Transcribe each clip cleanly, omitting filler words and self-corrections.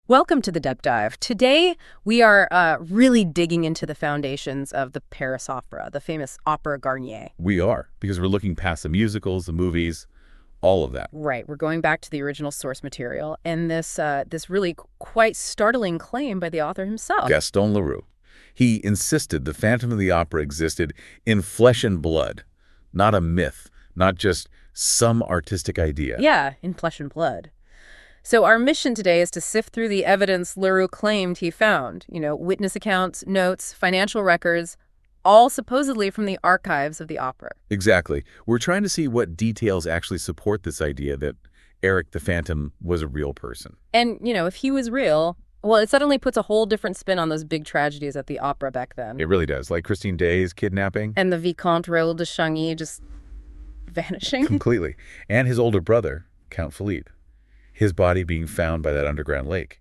Welcome to the Deep Dive. Today, we are really digging into the foundations of the Paris Opera, the famous Opera Garnier. We are, because we're looking past the musicals, the movies, all of that. Right, we're going back to the original source material and this really quite startling claim by the author himself. Gaston Leroux. He insisted the Phantom of the Opera existed in flesh and blood, not a myth, not just some artistic idea. Yeah, in flesh and blood. So our mission today is to sift through the evidence Leroux claimed he found. Witness accounts, notes, financial records, all supposedly from the archives of the opera. Exactly. We're trying to see what details actually support this idea that Eric the Phantom was a real person. And, if he was real, well, it suddenly puts a whole different spin on those big tragedies at the opera back then. It really does. Like Christine Day's kidnapping. And the Vicomte Raoul de Chagny just vanishing. Completely. And his older brother, Count Philippe. His body being found by that underground lake.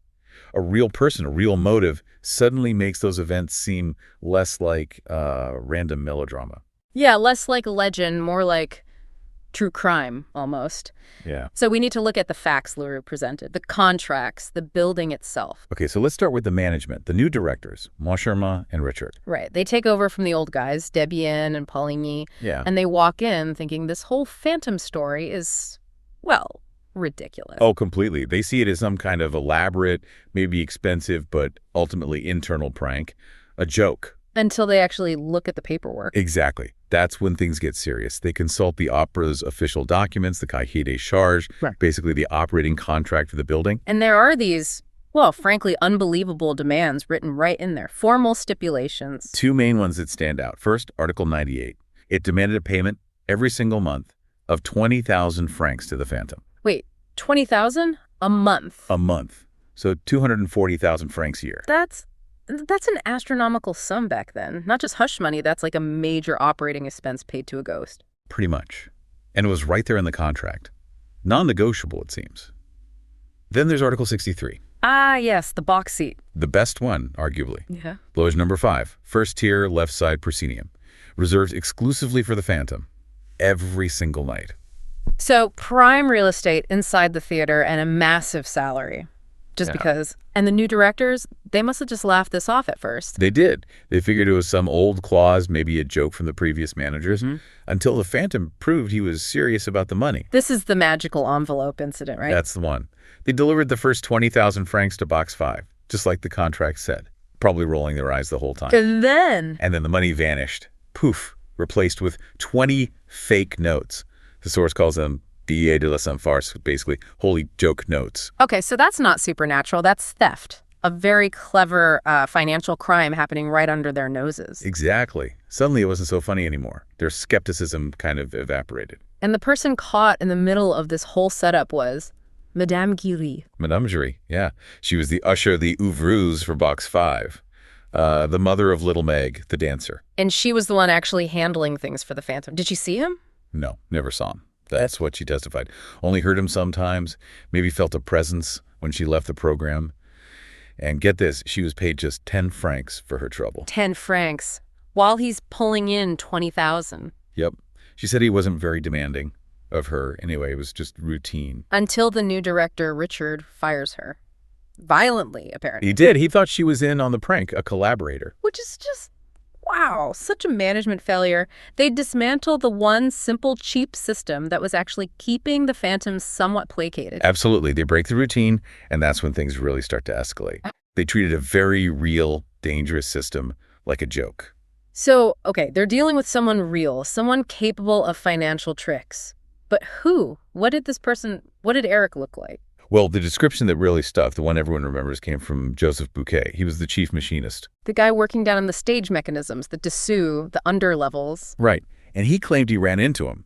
A real person, a real motive, suddenly makes those events seem less like random melodrama. Yeah, less like legend, more like true crime, almost. Yeah. So we need to look at the facts Leroux presented, the contracts, the building itself. Okay, so let's start with the management, the new directors, Moncharmin and Richard. Right. They take over from the old guys, Debian and Poligny. Yeah. And they walk in thinking this whole phantom story is, well, ridiculous. Oh, completely. They see it as some kind of elaborate, maybe expensive, but ultimately internal prank, a joke. Until they actually look at the paperwork. Exactly. That's when things get serious. They consult the opera's official documents, the cahier des charges, basically the operating contract for the building. And there are these, well, frankly, unbelievable demands written right in there, formal stipulations. Two main ones that stand out. First, Article 98. It demanded a payment every single month of 20,000 francs to the Phantom. Wait, 20,000 a month? A month. So 240,000 francs a year. That's an astronomical sum back then. Not just hush money, that's like a major operating expense paid to a ghost. Pretty much. And it was right there in the contract. Non-negotiable, it seems. Then there's Article 63. Ah, yes, the box seat. The best one, arguably. Yeah. Loge number 5. First tier, left side proscenium. Reserved exclusively for the Phantom. Every single night. So prime real estate inside the theater and a massive salary. Just because. And the new directors, they must have just laughed this off at first. They did. They figured it was some old clause, maybe a joke from the previous managers, until the Phantom proved he was serious about the money. This is the magical envelope incident, right? That's the one. They delivered the first 20,000 francs to Box 5, just like the contract said, probably rolling their eyes the whole time. And then the money vanished. Poof. Replaced with 20 fake notes. The source calls them billets de la sans farce, basically holy joke notes. Okay, so that's not supernatural. That's theft. A very clever financial crime happening right under their noses. Exactly. Suddenly it wasn't so funny anymore. Their skepticism kind of evaporated. And the person caught in the middle of this whole setup was Madame Giry. Madame Giry, yeah. She was the usher, the ouvreuse for Box 5. The mother of Little Meg, the dancer. And she was the one actually handling things for the Phantom. Did you see him? No, never saw him. That's what she testified. Only heard him sometimes, maybe felt a presence when she left the program. And get this, she was paid just 10 francs for her trouble. 10 francs, while he's pulling in 20,000. Yep. She said he wasn't very demanding of her. Anyway, it was just routine. Until the new director, Richard, fires her. Violently, apparently. He did. He thought she was in on the prank, a collaborator. Which is just, wow, such a management failure. They dismantled the one simple, cheap system that was actually keeping the Phantom somewhat placated. Absolutely. They break the routine, and that's when things really start to escalate. They treated a very real, dangerous system like a joke. So, okay, they're dealing with someone real, someone capable of financial tricks. But who? What did Eric look like? Well, the description that really stuck, the one everyone remembers, came from Joseph Bouquet. He was the chief machinist. The guy working down on the stage mechanisms, the dessous, the under levels. Right. And he claimed he ran into him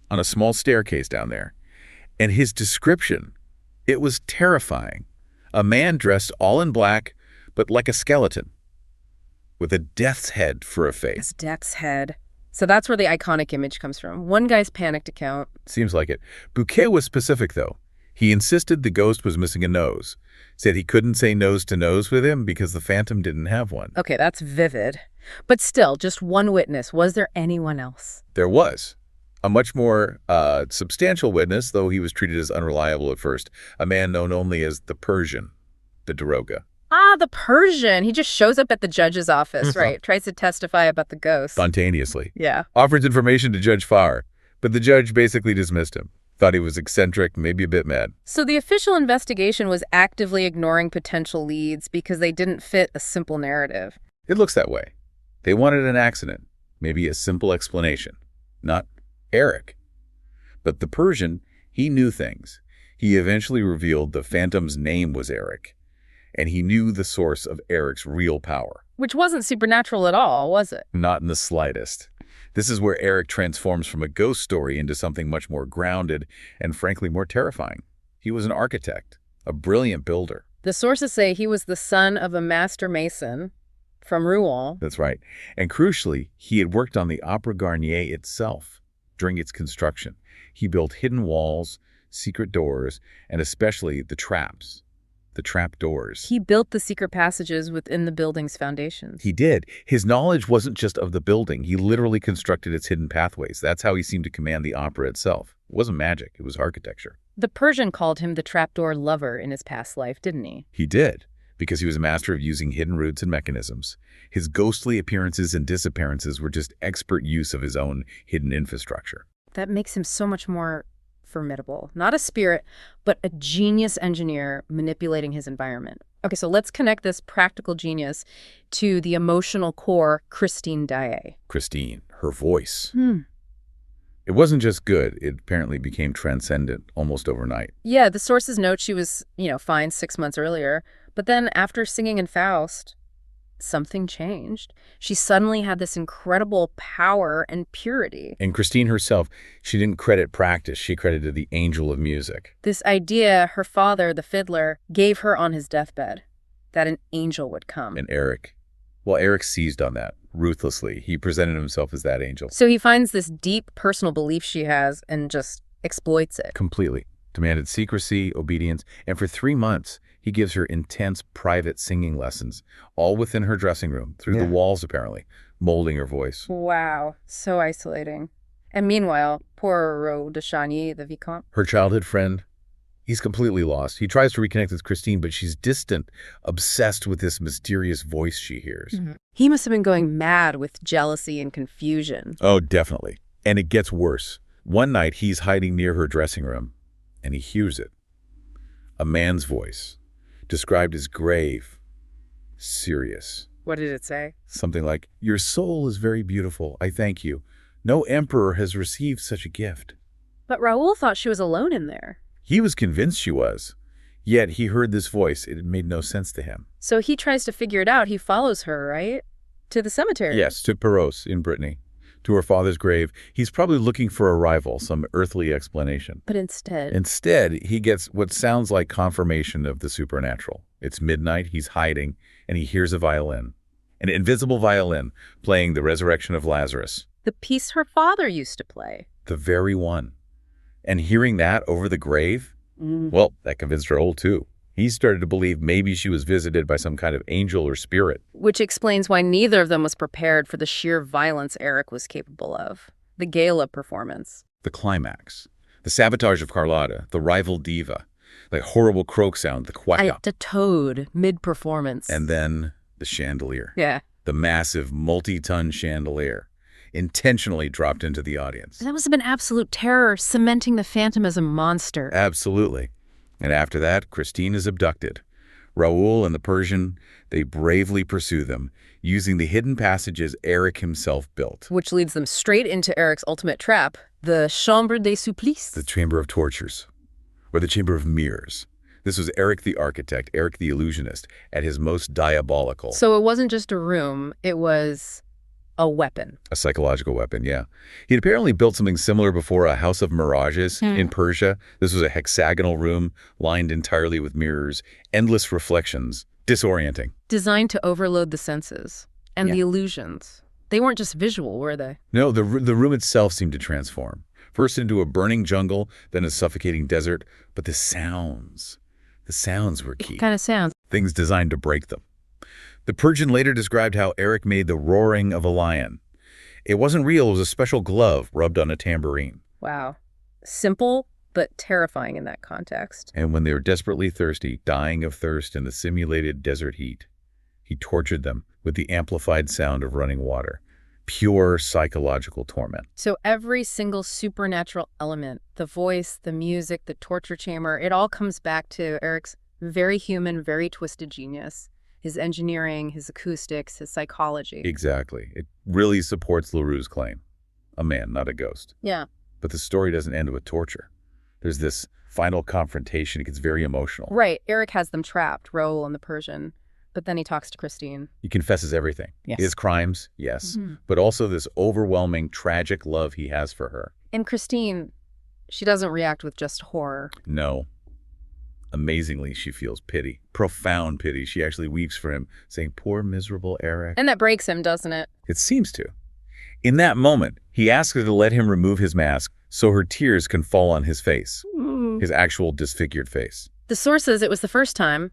on a small staircase down there. And his description, it was terrifying. A man dressed all in black, but like a skeleton, with a death's head for a face. His death's head. So that's where the iconic image comes from. One guy's panicked account. Seems like it. Bouquet was specific, though. He insisted the ghost was missing a nose. Said he couldn't say nose to nose with him because the Phantom didn't have one. Okay, that's vivid. But still, just one witness. Was there anyone else? There was. A much more substantial witness, though he was treated as unreliable at first. A man known only as the Persian. the daroga. Ah, the Persian. He just shows up at the judge's office, right? Tries to testify about the ghost. Spontaneously. Yeah. Offers information to Judge Farr, but the judge basically dismissed him. Thought he was eccentric, maybe a bit mad. So the official investigation was actively ignoring potential leads because they didn't fit a simple narrative. It looks that way. They wanted an accident, maybe a simple explanation. Not Eric. But the Persian, he knew things. He eventually revealed the Phantom's name was Eric, and he knew the source of Eric's real power. Which wasn't supernatural at all, was it? Not in the slightest. This is where Eric transforms from a ghost story into something much more grounded and frankly more terrifying. He was an architect, a brilliant builder. The sources say he was the son of a master mason from Rouen. That's right. And crucially, he had worked on the Opera Garnier itself during its construction. He built hidden walls, secret doors, and especially the traps, the trap doors. He built the secret passages within the building's foundations. He did. His knowledge wasn't just of the building. He literally constructed its hidden pathways. That's how he seemed to command the opera itself. It wasn't magic. It was architecture. The Persian called him the trapdoor lover in his past life, didn't he? He did, because he was a master of using hidden routes and mechanisms. His ghostly appearances and disappearances were just expert use of his own hidden infrastructure. That makes him so much more formidable. Not a spirit, but a genius engineer manipulating his environment. Okay, so let's connect this practical genius to the emotional core, Christine Daae. Christine, her voice. It wasn't just good. It apparently became transcendent almost overnight. Yeah, the sources note she was, fine 6 months earlier. But then after singing in Faust, something changed. She suddenly had this incredible power and purity. And Christine herself, she didn't credit practice. She credited the angel of music. This idea her father, the fiddler, gave her on his deathbed, that an angel would come. And Eric, Eric seized on that ruthlessly. He presented himself as that angel. So he finds this deep personal belief she has and just exploits it. Completely. Demanded secrecy, obedience, and for 3 months, he gives her intense private singing lessons, all within her dressing room, through the walls apparently, molding her voice. Wow, so isolating. And meanwhile, poor Ro de Chagny, the Vicomte. Her childhood friend, he's completely lost. He tries to reconnect with Christine, but she's distant, obsessed with this mysterious voice she hears. He must have been going mad with jealousy and confusion. Oh, definitely. And it gets worse. One night, he's hiding near her dressing room, and he hears it. A man's voice, described as grave, serious. What did it say? Something like, "Your soul is very beautiful. I thank you. No emperor has received such a gift." But Raoul thought she was alone in there. He was convinced she was. Yet he heard this voice. It made no sense to him. So he tries to figure it out. He follows her, right? To the cemetery. Yes, to Perros in Brittany, to her father's grave. He's probably looking for a rival, some earthly explanation. But instead, he gets what sounds like confirmation of the supernatural. It's midnight, he's hiding, and he hears a violin. An invisible violin playing the resurrection of Lazarus. the piece her father used to play. The very one. And hearing that over the grave, well, that convinced Raoul too. He started to believe maybe she was visited by some kind of angel or spirit. Which explains why neither of them was prepared for the sheer violence Eric was capable of. The gala performance. The climax. The sabotage of Carlotta, the rival diva. The horrible croak sound, the quack. The toad, mid-performance. And then the chandelier. Yeah. The massive multi-ton chandelier. Intentionally dropped into the audience. That must have been absolute terror, cementing the Phantom as a monster. Absolutely. And after that, Christine is abducted. Raoul and the Persian, they bravely pursue them, using the hidden passages Eric himself built. Which leads them straight into Eric's ultimate trap, the Chambre des Supplices. The Chamber of Tortures, or the Chamber of Mirrors. This was Eric the architect, Eric the illusionist, at his most diabolical. So it wasn't just a room, it was a weapon. A psychological weapon, yeah. He'd apparently built something similar before, a House of Mirages in Persia. This was a hexagonal room lined entirely with mirrors, endless reflections, disorienting. Designed to overload the senses and the illusions. They weren't just visual, were they? No, the room itself seemed to transform. First into a burning jungle, then a suffocating desert. But the sounds were key. What kind of sounds? Things designed to break them. The Persian later described how Eric made the roaring of a lion. It wasn't real, it was a special glove rubbed on a tambourine. Wow. Simple, but terrifying in that context. And when they were desperately thirsty, dying of thirst in the simulated desert heat, he tortured them with the amplified sound of running water. Pure psychological torment. So every single supernatural element, the voice, the music, the torture chamber, it all comes back to Eric's very human, very twisted genius. His engineering, his acoustics, his psychology. Exactly. It really supports LaRue's claim. A man, not a ghost. Yeah. But the story doesn't end with torture. There's this final confrontation. It gets very emotional. Right. Eric has them trapped, Raoul and the Persian. But then he talks to Christine. He confesses everything. Yes. His crimes, yes. But also this overwhelming, tragic love he has for her. And Christine, she doesn't react with just horror. No. Amazingly, she feels pity. Profound pity. She actually weeps for him, saying, "Poor, miserable Eric." And that breaks him, doesn't it? It seems to. In that moment, he asks her to let him remove his mask so her tears can fall on his face, his actual disfigured face. The source says it was the first time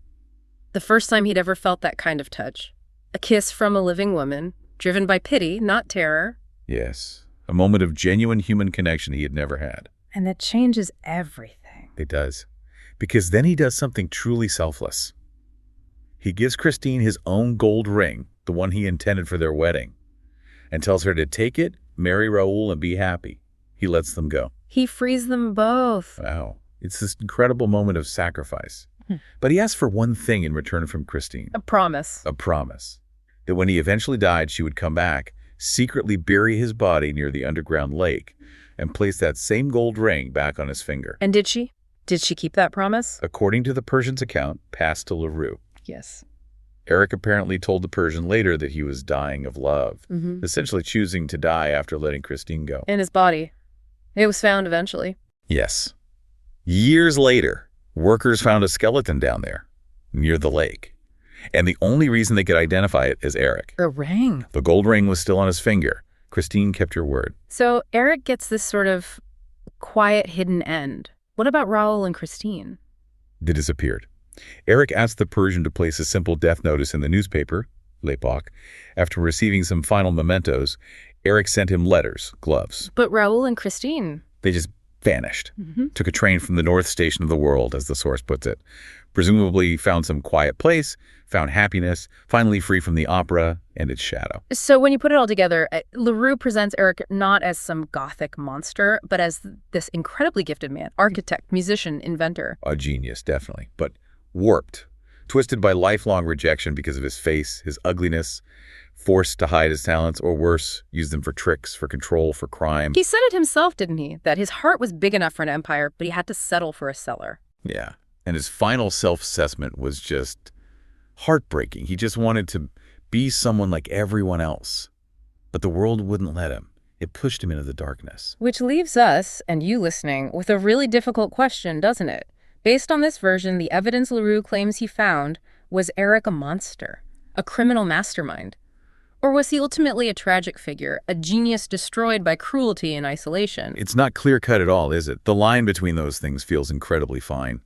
he'd ever felt that kind of touch. A kiss from a living woman, driven by pity, not terror. Yes, a moment of genuine human connection he had never had. And that changes everything. It does. Because then he does something truly selfless. He gives Christine his own gold ring, the one he intended for their wedding, and tells her to take it, marry Raoul, and be happy. He lets them go. He frees them both. Wow. It's this incredible moment of sacrifice. But he asked for one thing in return from Christine. A promise. A promise. That when he eventually died, she would come back, secretly bury his body near the underground lake, and place that same gold ring back on his finger. And did she? Did she keep that promise? According to the Persian's account, passed to LaRue. Yes. Eric apparently told the Persian later that he was dying of love, essentially choosing to die after letting Christine go. In his body. It was found eventually. Yes. Years later, workers found a skeleton down there, near the lake. And the only reason they could identify it is Eric. A ring. The gold ring was still on his finger. Christine kept her word. So Eric gets this sort of quiet, hidden end. What about Raoul and Christine? They disappeared. Eric asked the Persian to place a simple death notice in the newspaper, L'Epoque. After receiving some final mementos, Eric sent him letters, gloves. But Raoul and Christine? They just vanished. Took a train from the North Station of the world, as the source puts it. Presumably found some quiet place, found happiness, finally free from the opera and its shadow. So when you put it all together, LaRue presents Eric not as some gothic monster, but as this incredibly gifted man, architect, musician, inventor. A genius, definitely, but warped, twisted by lifelong rejection because of his face, his ugliness, forced to hide his talents, or worse, use them for tricks, for control, for crime. He said it himself, didn't he? That his heart was big enough for an empire, but he had to settle for a cellar. Yeah, and his final self-assessment was just heartbreaking. He just wanted to be someone like everyone else, but the world wouldn't let him. It pushed him into the darkness. Which leaves us, and you listening, with a really difficult question, doesn't it? Based on this version, the evidence LaRue claims he found was Eric a monster, a criminal mastermind? Or was he ultimately a tragic figure, a genius destroyed by cruelty and isolation? It's not clear-cut at all, is it? The line between those things feels incredibly fine.